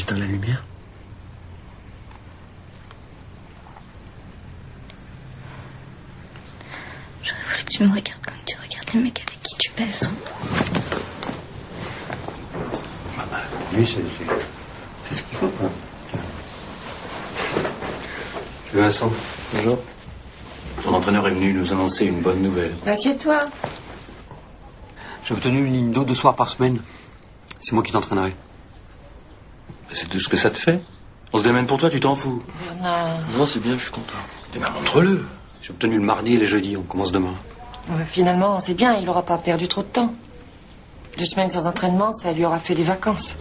j'éteins la lumière. J'aurais voulu que tu me regardes comme tu regardes les mecs avec qui tu pèses. Lui, c'est ce qu'il faut, quoi. C'est Vincent. Bonjour. Ton entraîneur est venu nous annoncer une bonne nouvelle. Assieds-toi. J'ai obtenu une ligne d'eau 2 soirs par semaine. C'est moi qui t'entraînerai. C'est tout ce que ça te fait. On se démène pour toi, tu t'en fous. Bernard. Non, c'est bien, je suis content. Eh ben, montre-le. J'ai obtenu le mardi et les jeudis, on commence demain. Finalement, c'est bien, il n'aura pas perdu trop de temps. 2 semaines sans entraînement, ça lui aura fait des vacances.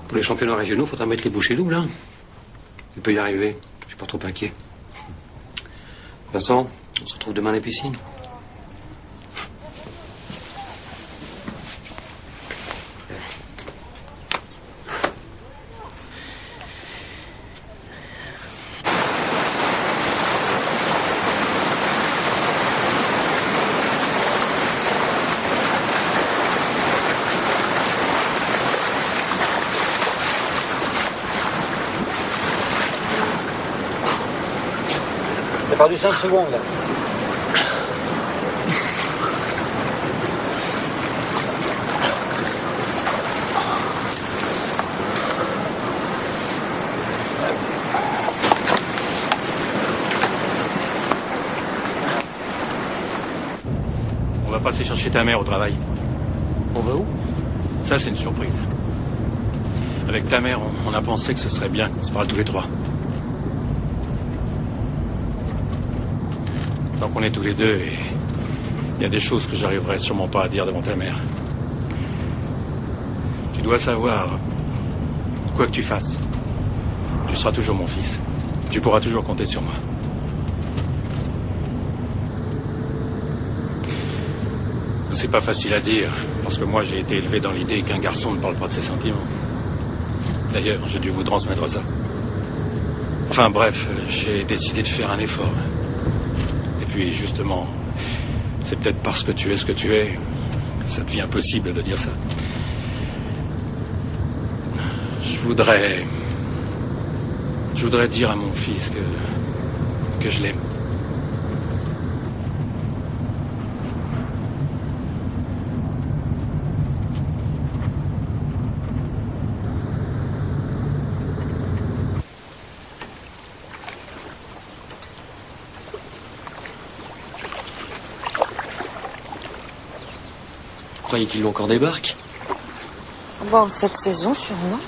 Pour les championnats régionaux, faudra mettre les bouchées doubles, hein. Il peut y arriver. Je suis pas trop inquiet. Vincent, on se retrouve demain à la piscine. T'as perdu 5 secondes, là. On va passer chercher ta mère au travail. On va où? Ça, c'est une surprise. Avec ta mère, on a pensé que ce serait bien qu'on se parle tous les trois. Tant qu'on est tous les deux, et il y a des choses que j'arriverai sûrement pas à dire devant ta mère. Tu dois savoir, quoi que tu fasses, tu seras toujours mon fils. Tu pourras toujours compter sur moi. C'est pas facile à dire, parce que moi j'ai été élevé dans l'idée qu'un garçon ne parle pas de ses sentiments. D'ailleurs, j'ai dû vous transmettre ça. Enfin bref, j'ai décidé de faire un effort. Et puis justement, c'est peut-être parce que tu es ce que tu es que ça devient possible de dire ça. Je voudrais dire à mon fils que je l'aime. Vous croyez qu'il y a encore des barques? Bon, cette saison, sûrement.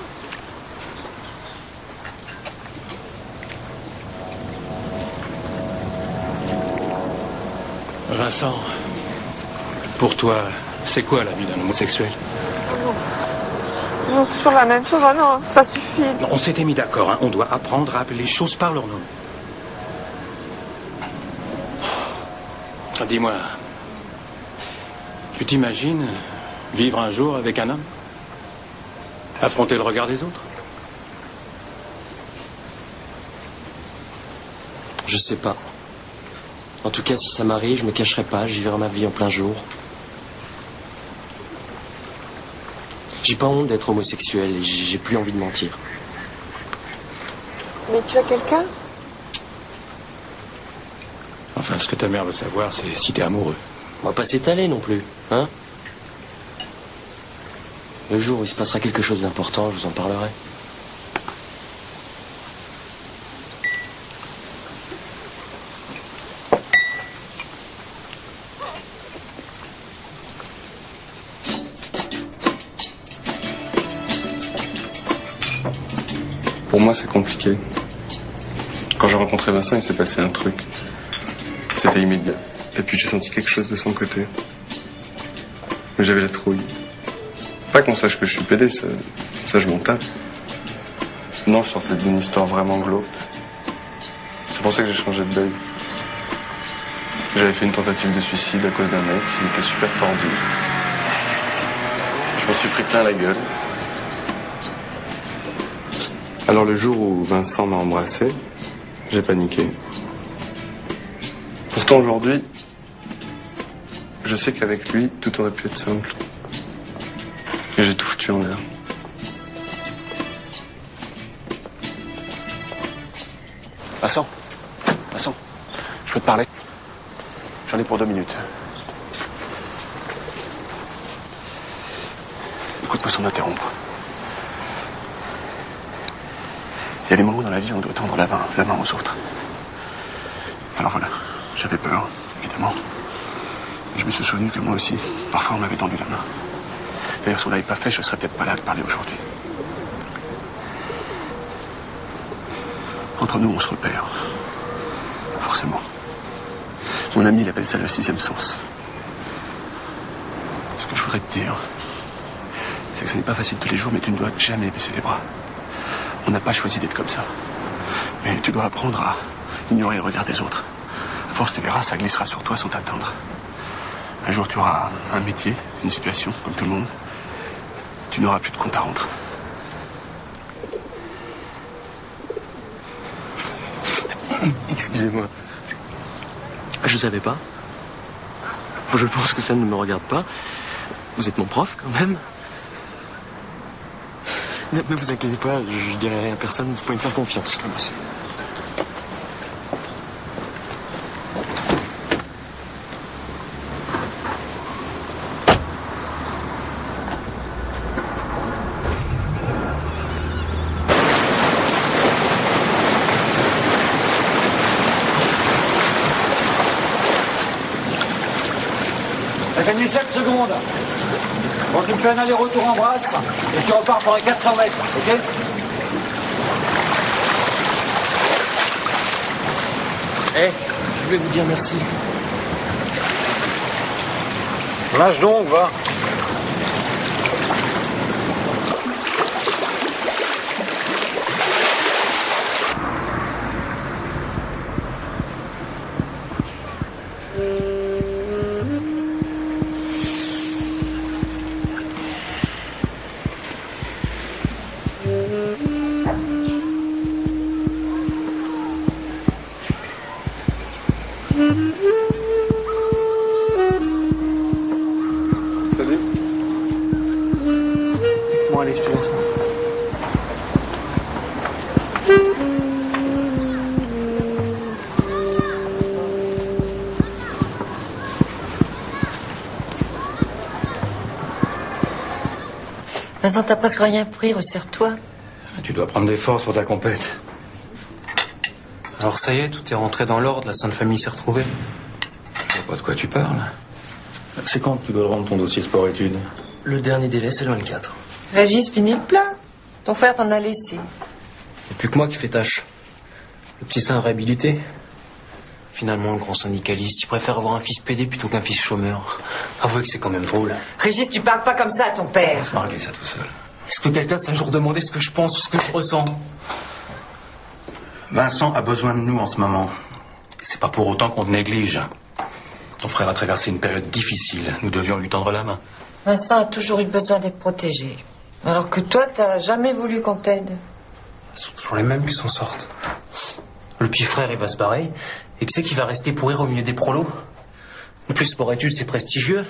Vincent, pour toi, c'est quoi la vie d'un homosexuel? Non, toujours la même chose, oh non, ça suffit. Non, on s'était mis d'accord, hein. On doit apprendre à appeler les choses par leur nom. Dis-moi, tu t'imagines vivre un jour avec un homme? Affronter le regard des autres? Je sais pas. En tout cas, si ça m'arrive, je me cacherai pas, j'y verrai ma vie en plein jour. J'ai pas honte d'être homosexuel et j'ai plus envie de mentir. Mais tu as quelqu'un? Enfin, ce que ta mère veut savoir, c'est si t'es amoureux. On va pas s'étaler non plus, hein? Le jour où il se passera quelque chose d'important, je vous en parlerai. Pour moi, c'est compliqué. Quand j'ai rencontré Vincent, il s'est passé un truc. C'était immédiat. Et puis j'ai senti quelque chose de son côté. Mais j'avais la trouille. Pas qu'on sache que je suis pédé, ça je m'en tape. Non, je sortais d'une histoire vraiment glauque. C'est pour ça que j'ai changé de deuil. J'avais fait une tentative de suicide à cause d'un mec, il était super tordu. Je m'en suis pris plein la gueule. Alors le jour où Vincent m'a embrassé, j'ai paniqué. Pourtant aujourd'hui, je sais qu'avec lui, tout aurait pu être simple. Et j'ai tout foutu en l'air. Vincent, je peux te parler? J'en ai pour 2 minutes. Écoute-moi sans m'interrompre. Il y a des moments dans la vie où on doit tendre la main aux autres. Alors voilà, j'avais peur, évidemment. Je me suis souvenu que moi aussi, parfois on m'avait tendu la main. D'ailleurs, si on l'avait pas fait, je serais peut-être pas là à te parler aujourd'hui. Entre nous, on se repère. Forcément. Mon ami, il appelle ça le 6e sens. Ce que je voudrais te dire, c'est que ce n'est pas facile tous les jours, mais tu ne dois jamais baisser les bras. On n'a pas choisi d'être comme ça. Mais tu dois apprendre à ignorer le regard des autres. À force, tu verras, ça glissera sur toi sans t'attendre. Un jour, tu auras un métier, une situation, comme tout le monde. Tu n'auras plus de compte à rendre. Excusez-moi. Je savais pas. Je pense que ça ne me regarde pas. Vous êtes mon prof, quand même. Ne vous inquiétez pas, je dirai rien à personne, vous pouvez me faire confiance. Merci. T'as gagné 7 secondes. Bon, tu me fais un aller-retour en brasse et tu repars pour les 400 mètres, ok? Je voulais vous dire merci. Lâche donc, va. Salut. Bon, allez, je te laisse. Vincent, t'as presque rien pris, resserre-toi. Tu dois prendre des forces pour ta compète. Alors ça y est, tout est rentré dans l'ordre, la Sainte Famille s'est retrouvée. Je vois pas de quoi tu parles. C'est quand que tu dois rendre ton dossier sport-études? Le dernier délai, c'est le 24. Régis, finis le plat. Ton frère t'en a laissé. Il n'y a plus que moi qui fais tâche. Le petit sein réhabilité. Finalement, le grand syndicaliste, il préfère avoir un fils pédé plutôt qu'un fils chômeur. Avouez que c'est quand même drôle. Régis, tu parles pas comme ça à ton père. On va régler ça tout seul. Est-ce que quelqu'un s'est un jour demandé ce que je pense ou ce que je ressens? Vincent a besoin de nous en ce moment. Et c'est pas pour autant qu'on te néglige. Ton frère a traversé une période difficile. Nous devions lui tendre la main. Vincent a toujours eu besoin d'être protégé. Alors que toi, t'as jamais voulu qu'on t'aide. Ce sont toujours les mêmes qui s'en sortent. Le petit frère, il va se barrer. Et qui c'est qui va rester pourrir au milieu des prolos? En plus, sport-études, c'est prestigieux.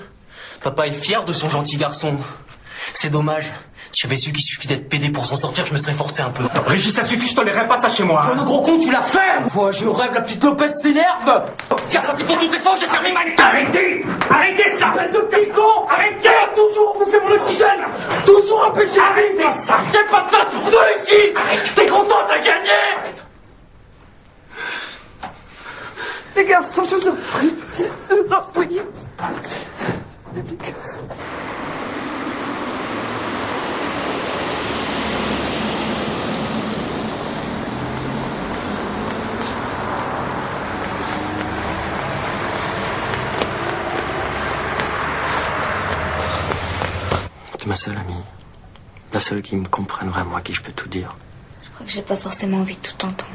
Papa est fier de son gentil garçon. C'est dommage. Si j'avais su qu'il suffit d'être pédé pour s'en sortir, je me serais forcé un peu. Régis, ça suffit, je tolérerai pas ça chez moi. Toi, le gros con, tu la fermes! Moi, je rêve, la petite lopette s'énerve! Tiens, ça c'est pour toutes les fois, j'ai fermé ma... Arrêtez! Arrêtez ça! Espèce de petit con! Arrêtez! Toujours bouffer mon oxygène! Toujours empêcher... Arrêtez ça! Y'a pas de place pour deux ici! Arrête! T'es content, t'as gagné! Les garçons, je vous en prie. Je vous en prie. T'es ma seule amie. La seule qui me comprenne vraiment, à qui je peux tout dire. Je crois que j'ai pas forcément envie de tout entendre.